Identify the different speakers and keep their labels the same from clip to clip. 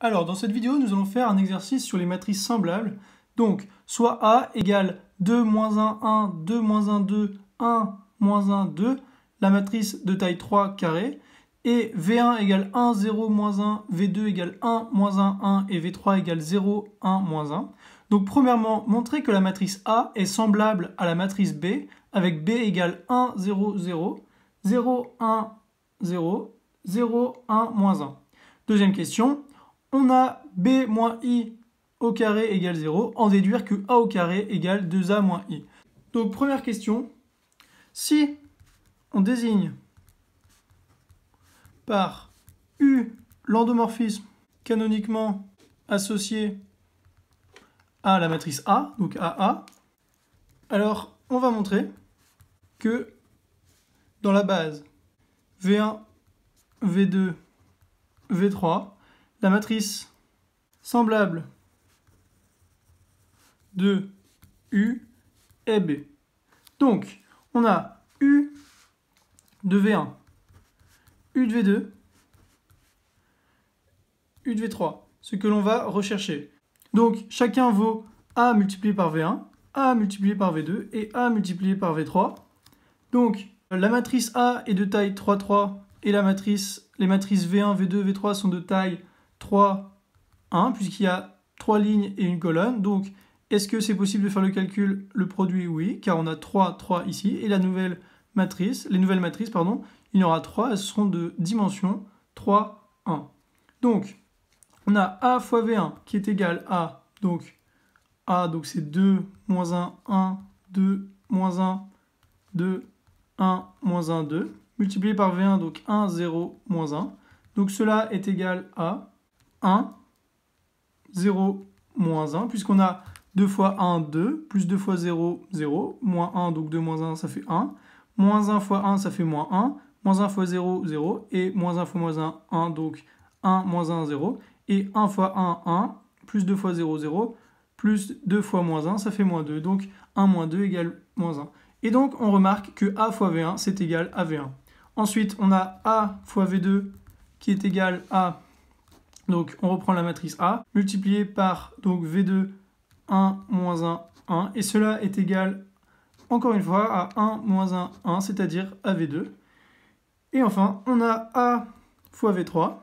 Speaker 1: Alors, dans cette vidéo, nous allons faire un exercice sur les matrices semblables. Donc, soit A égale 2, moins 1, 1, 2, moins 1, 2, 1, moins 1, 2, la matrice de taille 3 carré, et V1 égale 1, 0, moins 1, V2 égale 1, moins 1, 1, et V3 égale 0, 1, moins 1. Donc, premièrement, montrer que la matrice A est semblable à la matrice B, avec B égale 1, 0, 0, 0, 1, 0, 0, 1, moins 1. Deuxième question. On a b moins i au carré égale 0, en déduire que a au carré égale 2a moins i. Donc première question, si on désigne par u l'endomorphisme canoniquement associé à la matrice A, donc AA, alors on va montrer que dans la base V1, V2, V3, la matrice semblable de U est B. Donc, on a U de V1, U de V2, U de V3, ce que l'on va rechercher. Donc, chacun vaut A multiplié par V1, A multiplié par V2 et A multiplié par V3. Donc, la matrice A est de taille 3, 3 et les matrices V1, V2, V3 sont de taille 3, 1, puisqu'il y a 3 lignes et une colonne. Donc, est-ce que c'est possible de faire le calcul, le produit? Oui, car on a 3, 3 ici. Et les nouvelles matrices, il y aura 3, elles seront de dimension 3, 1. Donc, on a A fois V1 qui est égal à, donc c'est 2, moins 1, 1, 2, moins 1, 2, 1, moins 1, 2, multiplié par V1, donc 1, 0, moins 1. Donc, cela est égal à 1, 0, moins 1, puisqu'on a 2 fois 1, 2, plus 2 fois 0, 0, moins 1, donc 2 moins 1, ça fait 1, moins 1 fois 1, ça fait moins 1, moins 1 fois 0, 0, et moins 1 fois moins 1, 1, donc 1, moins 1, 0, et 1 fois 1, 1, plus 2 fois 0, 0, plus 2 fois moins 1, ça fait moins 2, donc 1 moins 2 égale moins 1. Et donc, on remarque que A fois V1, c'est égal à V1. Ensuite, on a A fois V2 qui est égal à... Donc, on reprend la matrice A, multiplié par donc V2, 1, moins 1, 1. Et cela est égal, encore une fois, à 1, moins 1, 1, c'est-à-dire à V2. Et enfin, on a A fois V3.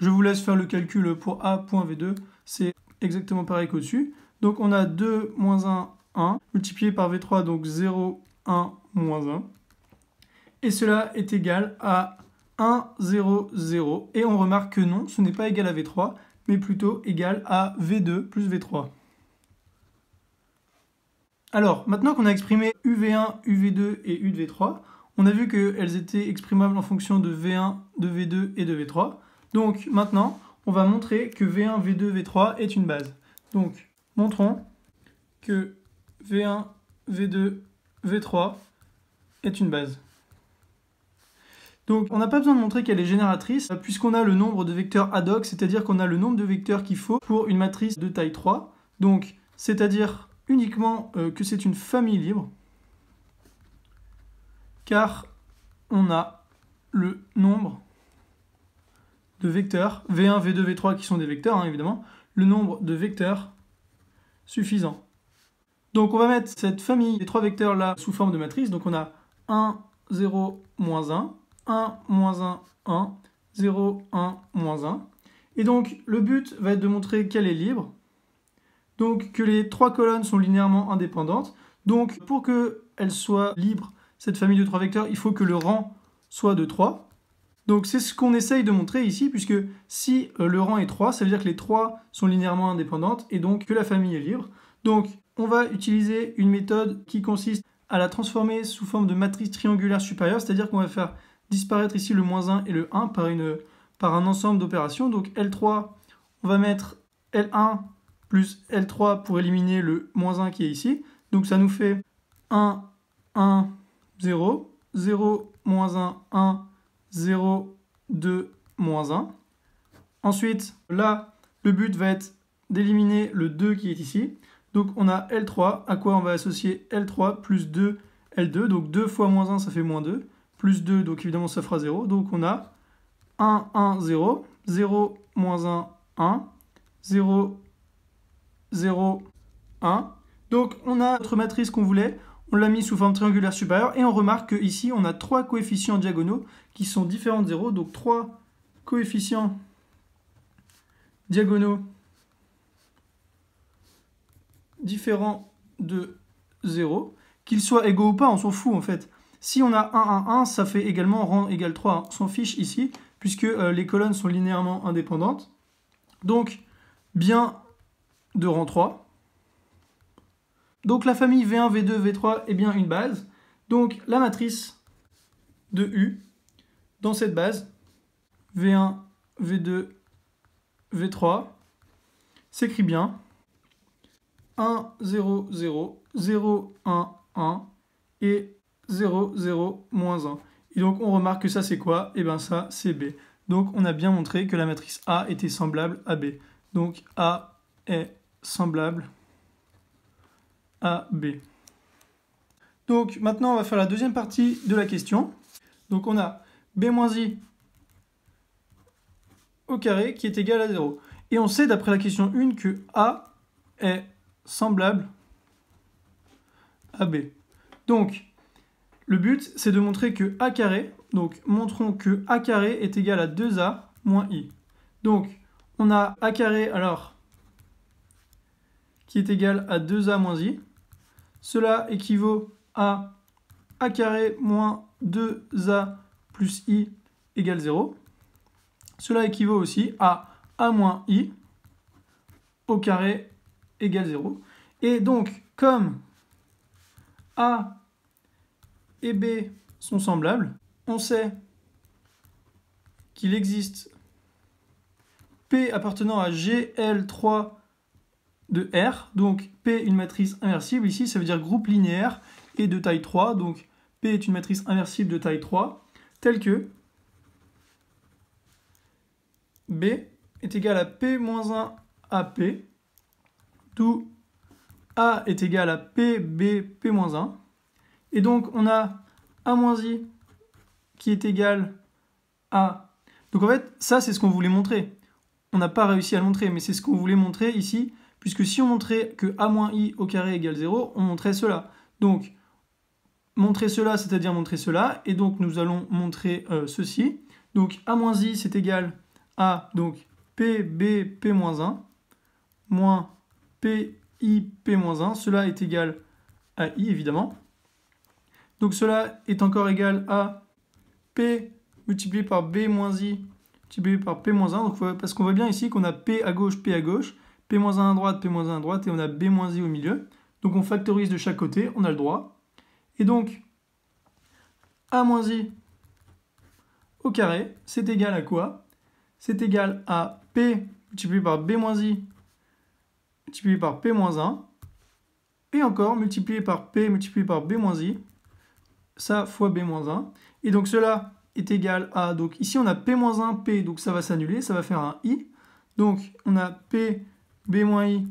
Speaker 1: Je vous laisse faire le calcul pour A.V2. C'est exactement pareil qu'au-dessus. Donc, on a 2, moins 1, 1, multiplié par V3, donc 0, 1, moins 1. Et cela est égal à 1, 0, 0. Et on remarque que non, ce n'est pas égal à V3, mais plutôt égal à V2 plus V3. Alors, maintenant qu'on a exprimé UV1, UV2 et U de V3, on a vu qu'elles étaient exprimables en fonction de V1, de V2 et de V3. Donc, maintenant, on va montrer que V1, V2, V3 est une base. Donc, montrons que V1, V2, V3 est une base. Donc, on n'a pas besoin de montrer qu'elle est génératrice, puisqu'on a le nombre de vecteurs ad hoc, c'est-à-dire qu'on a le nombre de vecteurs qu'il faut pour une matrice de taille 3. Donc, c'est-à-dire uniquement que c'est une famille libre, car on a le nombre de vecteurs, V1, V2, V3 qui sont des vecteurs, hein, évidemment, le nombre de vecteurs suffisant. Donc, on va mettre cette famille, les trois vecteurs-là, sous forme de matrice. Donc, on a 1, 0, moins 1. 1, moins 1, 1, 0, 1, moins 1. Et donc, le but va être de montrer qu'elle est libre. Donc, que les trois colonnes sont linéairement indépendantes. Donc, pour qu'elle soit libre, cette famille de trois vecteurs, il faut que le rang soit de 3. Donc, c'est ce qu'on essaye de montrer ici, puisque si le rang est 3, ça veut dire que les 3 sont linéairement indépendantes et donc que la famille est libre. Donc, on va utiliser une méthode qui consiste à la transformer sous forme de matrice triangulaire supérieure, c'est-à-dire qu'on va faire disparaître ici le moins 1 et le 1 par un ensemble d'opérations. Donc L3, on va mettre L1 plus L3 pour éliminer le moins 1 qui est ici. Donc ça nous fait 1, 1, 0, 0, moins 1, 1, 0, 2, moins 1. Ensuite, là, le but va être d'éliminer le 2 qui est ici. Donc on a L3, à quoi on va associer L3 plus 2, L2. Donc 2 fois moins 1, ça fait moins 2. Plus 2, donc évidemment ça fera 0. Donc on a 1, 1, 0, 0, moins 1, 1, 0, 0, 1. Donc on a notre matrice qu'on voulait, on l'a mis sous forme triangulaire supérieure, et on remarque qu'ici on a 3 coefficients diagonaux qui sont différents de 0, donc 3 coefficients diagonaux différents de 0, qu'ils soient égaux ou pas, on s'en fout en fait. Si on a 1, 1, 1, ça fait également rang égale 3, hein. On s'en fiche ici, puisque les colonnes sont linéairement indépendantes. Donc, bien de rang 3. Donc la famille V1, V2, V3 est bien une base. Donc la matrice de U, dans cette base, V1, V2, V3, s'écrit bien 1, 0, 0, 0, 1, 1 et 0, 0, moins 1. Et donc on remarque que ça c'est quoi? Et bien ça c'est B. Donc on a bien montré que la matrice A était semblable à B. Donc A est semblable à B. Donc maintenant on va faire la deuxième partie de la question. Donc on a B moins I au carré qui est égal à 0. Et on sait d'après la question 1 que A est semblable à B. Donc le but c'est de montrer que A carré, donc montrons que A carré est égal à 2A moins I. Donc on a A carré alors qui est égal à 2A moins I. Cela équivaut à A carré moins 2A plus I égale 0. Cela équivaut aussi à A moins I au carré égale 0. Et donc, comme A et B sont semblables, on sait qu'il existe P appartenant à GL3 de R, donc P une matrice inversible, ici ça veut dire groupe linéaire et de taille 3, donc P est une matrice inversible de taille 3, telle que B est égal à P-1 AP, d'où A est égal à PB P-1, et donc on a A-I qui est égal à... Donc en fait, ça c'est ce qu'on voulait montrer. On n'a pas réussi à le montrer, mais c'est ce qu'on voulait montrer ici, puisque si on montrait que A-I au carré égale 0, on montrait cela. Donc, montrer cela, c'est-à-dire montrer cela, et donc nous allons montrer ceci. Donc A-I c'est égal à donc PB P-1 moins PI P-1, cela est égal à I évidemment. Donc cela est encore égal à P multiplié par B moins I multiplié par P-1, donc parce qu'on voit bien ici qu'on a P à gauche, P-1 à droite, P-1 à droite, et on a B moins I au milieu. Donc on factorise de chaque côté, on a le droit. Et donc, A moins I au carré, c'est égal à quoi? C'est égal à P multiplié par B moins I multiplié par P-1, et encore multiplié par P multiplié par B moins I, ça fois B-1. Et donc cela est égal à, donc ici on a P-1, P, donc ça va s'annuler, ça va faire un I. Donc on a P, B-I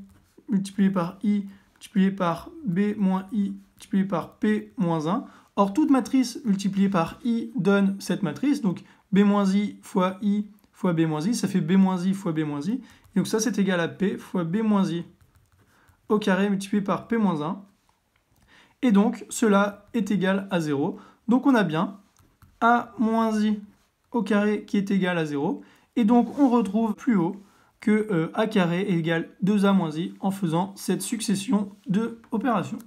Speaker 1: multiplié par I multiplié par B-I multiplié par P-1. Or toute matrice multipliée par I donne cette matrice, donc B-I fois I fois B-I, ça fait B-I fois B-I. Et donc ça c'est égal à P fois B-I au carré multiplié par P-1. Et donc cela est égal à 0. Donc on a bien A-I au carré qui est égal à 0. Et donc on retrouve plus haut que A carré est égal 2A moins I en faisant cette succession d'opérations.